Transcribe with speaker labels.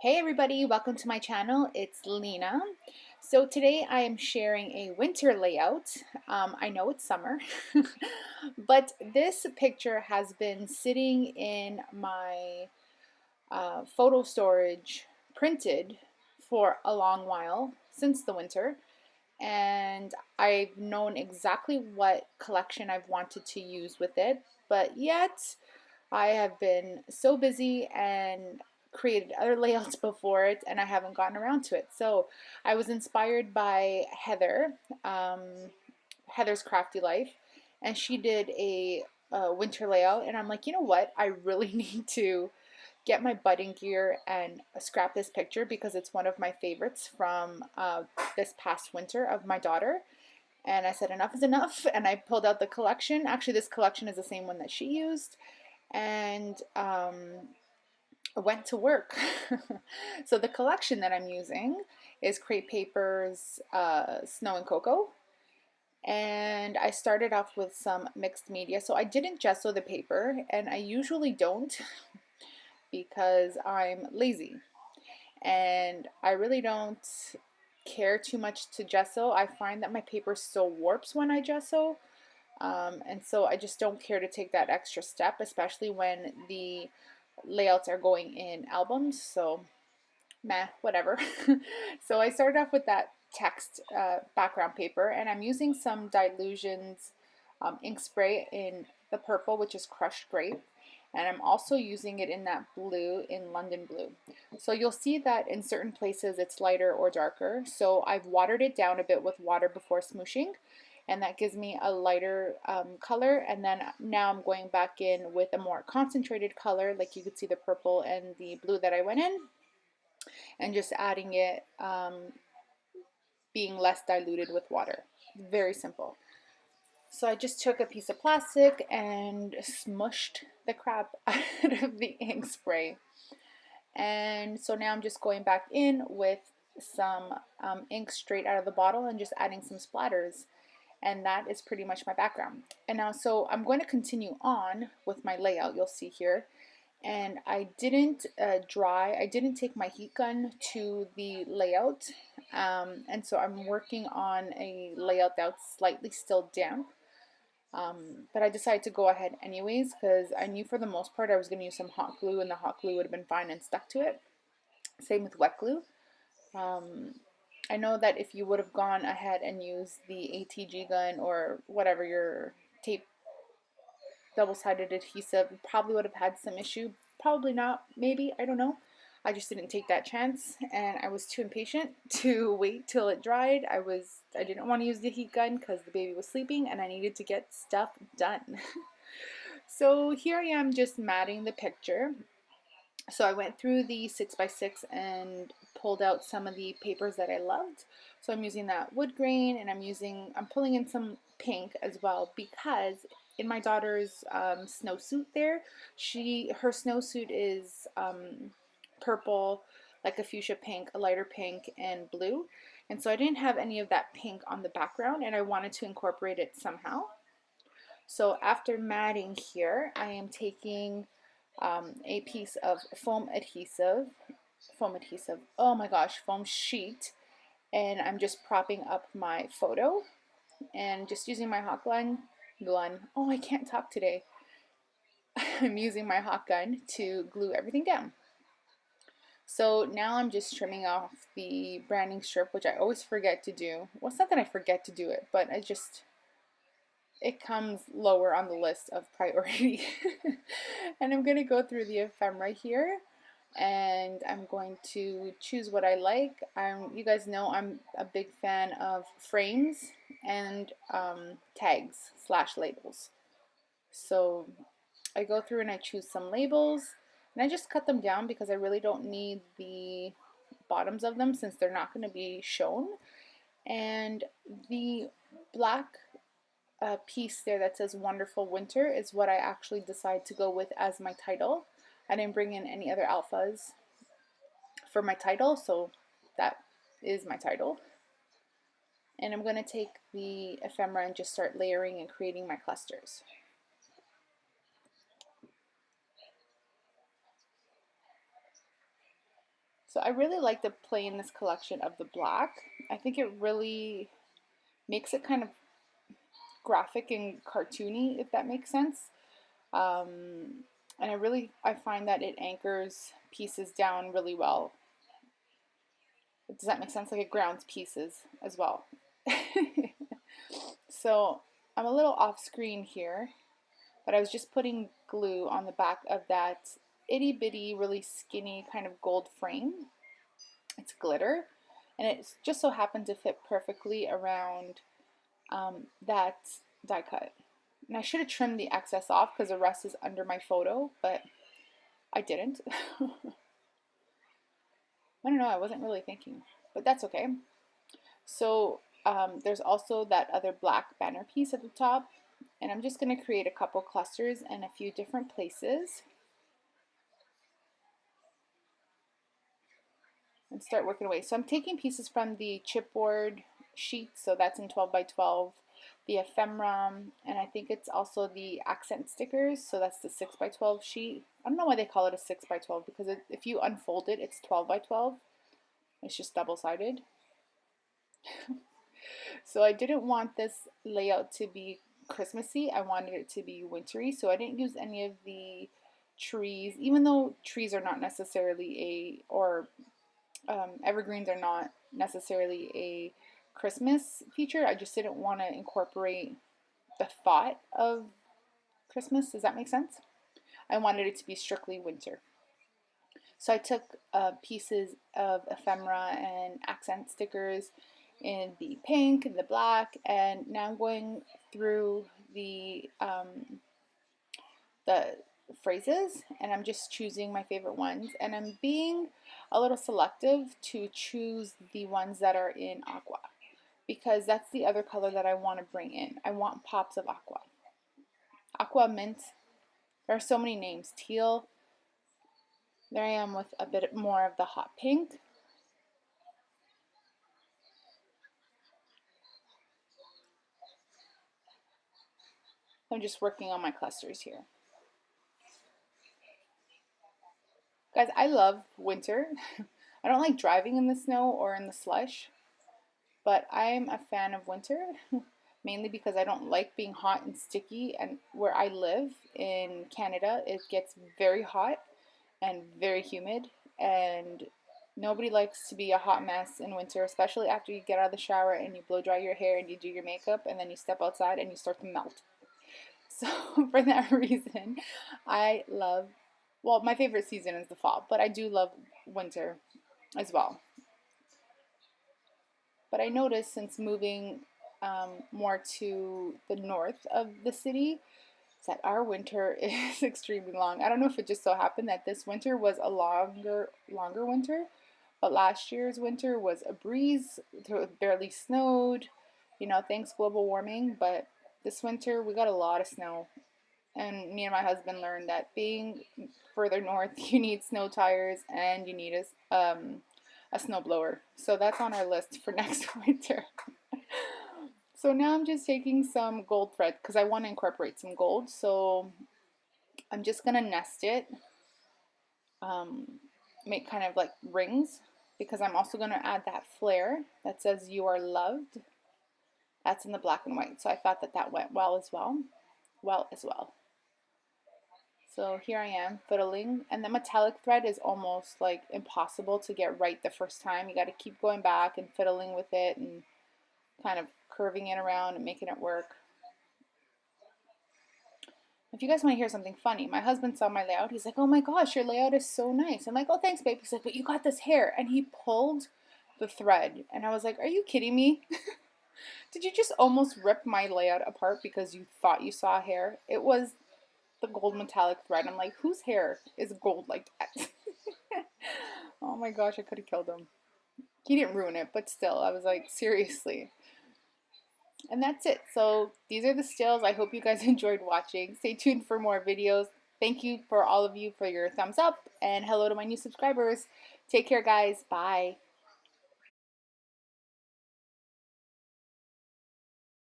Speaker 1: Hey everybody, welcome to my channel. It's Lina. So today I am sharing a winter layout. I know it's summer, but this picture has been sitting in my photo storage printed for a long while, since the winter, and I've known exactly what collection I've wanted to use with it, but yet I have been so busy and created other layouts before it, and I haven't gotten around to it. So I was inspired by Heather, Heather's Crafty Life, and she did a winter layout, and I'm like, you know what? I really need to get my budding gear and scrap this picture because it's one of my favorites from this past winter of my daughter. And I said, enough is enough. And I pulled out the collection. Actually, this collection is the same one that she used. And I went to work. So the collection that I'm using is Crepe Paper's Snow and Cocoa. And I started off with some mixed media. So I didn't gesso the paper, and I usually don't because I'm lazy. And I really don't care too much to gesso. I find that my paper still warps when I gesso. And so I just don't care to take that extra step, especially when the layouts are going in albums. So, meh, whatever. So I started off with that text background paper, and I'm using some Dilutions ink spray in the purple, which is crushed grape. And I'm also using it in that blue, in London Blue. So you'll see that in certain places it's lighter or darker. So I've watered it down a bit with water before smooshing, and that gives me a lighter color. And then now I'm going back in with a more concentrated color, like you could see the purple and the blue that I went in, and just adding it, being less diluted with water. Very simple. So I just took a piece of plastic and smushed the crap out of the ink spray. And so now I'm just going back in with some ink straight out of the bottle and just adding some splatters. And that is pretty much my background. And now, so I'm going to continue on with my layout, you'll see here. And I didn't I didn't take my heat gun to the layout. And so I'm working on a layout that's slightly still damp. But I decided to go ahead anyways because I knew for the most part I was going to use some hot glue, and the hot glue would have been fine and stuck to it. Same with wet glue. I know that if you would have gone ahead and used the ATG gun or whatever your tape double-sided adhesive, you probably would have had some issue. Probably not, maybe, I don't know. I just didn't take that chance, and I was too impatient to wait till it dried. I didn't want to use the heat gun because the baby was sleeping and I needed to get stuff done. So here I am just matting the picture. So I went through the 6x6 and pulled out some of the papers that I loved. So I'm using that wood grain, and I'm pulling in some pink as well, because in my daughter's snowsuit there, her snowsuit is purple, like a fuchsia pink, a lighter pink, and blue. And so I didn't have any of that pink on the background, and I wanted to incorporate it somehow. So after matting here, I am taking a piece of foam adhesive, oh my gosh, foam sheet, and I'm just propping up my photo and just using my hot gun. Oh, I can't talk today. I'm using my hot gun to glue everything down. So now I'm just trimming off the branding strip, which I always forget to do. Well, it's not that I forget to do it, but it comes lower on the list of priority. And I'm going to go through the ephemera here, and I'm going to choose what I like. You guys know I'm a big fan of frames and tags / labels. So I go through and I choose some labels, and I just cut them down because I really don't need the bottoms of them since they're not going to be shown. And the black piece there that says Wonderful Winter is what I actually decide to go with as my title. I didn't bring in any other alphas for my title, so that is my title. And I'm going to take the ephemera and just start layering and creating my clusters. So I really like to play in this collection of the black. I think it really makes it kind of graphic and cartoony, if that makes sense. And I find that it anchors pieces down really well. Does that make sense? Like it grounds pieces as well. So I'm a little off screen here, but I was just putting glue on the back of that itty bitty, really skinny kind of gold frame. It's glitter, and it just so happened to fit perfectly around that die cut. And I should have trimmed the excess off because the rest is under my photo, but I didn't. I don't know, I wasn't really thinking, but that's okay. So there's also that other black banner piece at the top, and I'm just going to create a couple clusters in a few different places and start working away. So I'm taking pieces from the chipboard sheet, so that's in 12 by 12, the ephemera, and I think it's also the accent stickers, so that's the 6 by 12 sheet. I don't know why they call it a 6 by 12 because if you unfold it, it's 12 by 12. It's just double-sided. So I didn't want this layout to be Christmassy. I wanted it to be wintry, so I didn't use any of the trees, even though trees are not necessarily evergreens are not necessarily a Christmas feature. I just didn't want to incorporate the thought of Christmas. Does that make sense? I wanted it to be strictly winter. So I took pieces of ephemera and accent stickers in the pink and the black, and now I'm going through the phrases, and I'm just choosing my favorite ones, and I'm being a little selective to choose the ones that are in aqua, because that's the other color that I want to bring in. I want pops of aqua. Aqua mint. There are so many names. Teal. There I am with a bit more of the hot pink. I'm just working on my clusters here. Guys, I love winter. I don't like driving in the snow or in the slush, but I'm a fan of winter, mainly because I don't like being hot and sticky, and where I live in Canada, it gets very hot and very humid, and nobody likes to be a hot mess in winter, especially after you get out of the shower and you blow dry your hair and you do your makeup and then you step outside and you start to melt. So for that reason, I love, well, my favorite season is the fall, but I do love winter as well. But I noticed since moving more to the north of the city, that our winter is extremely long. I don't know if it just so happened that this winter was a longer winter, but last year's winter was a breeze. It barely snowed, you know, thanks global warming. But this winter we got a lot of snow, and me and my husband learned that being further north, you need snow tires and you need a snow blower. So that's on our list for next winter. So now I'm just taking some gold thread because I want to incorporate some gold. So I'm just going to nest it, make kind of like rings, because I'm also going to add that flare that says you are loved. That's in the black and white. So I thought that that went well as well. So here I am fiddling, and the metallic thread is almost like impossible to get right the first time. You got to keep going back and fiddling with it and kind of curving it around and making it work. If you guys want to hear something funny, my husband saw my layout. He's like, oh my gosh, your layout is so nice. I'm like, oh, thanks, babe. He's like, but you got this hair. And he pulled the thread. And I was like, are you kidding me? Did you just almost rip my layout apart because you thought you saw hair? It was the gold metallic thread. I'm like, whose hair is gold like that? Oh my gosh, I could have killed him. He didn't ruin it, but still, I was like, seriously. And that's it. So these are the stills. I hope you guys enjoyed watching. Stay tuned for more videos. Thank you for all of you for your thumbs up, and hello to my new subscribers. Take care, guys. Bye.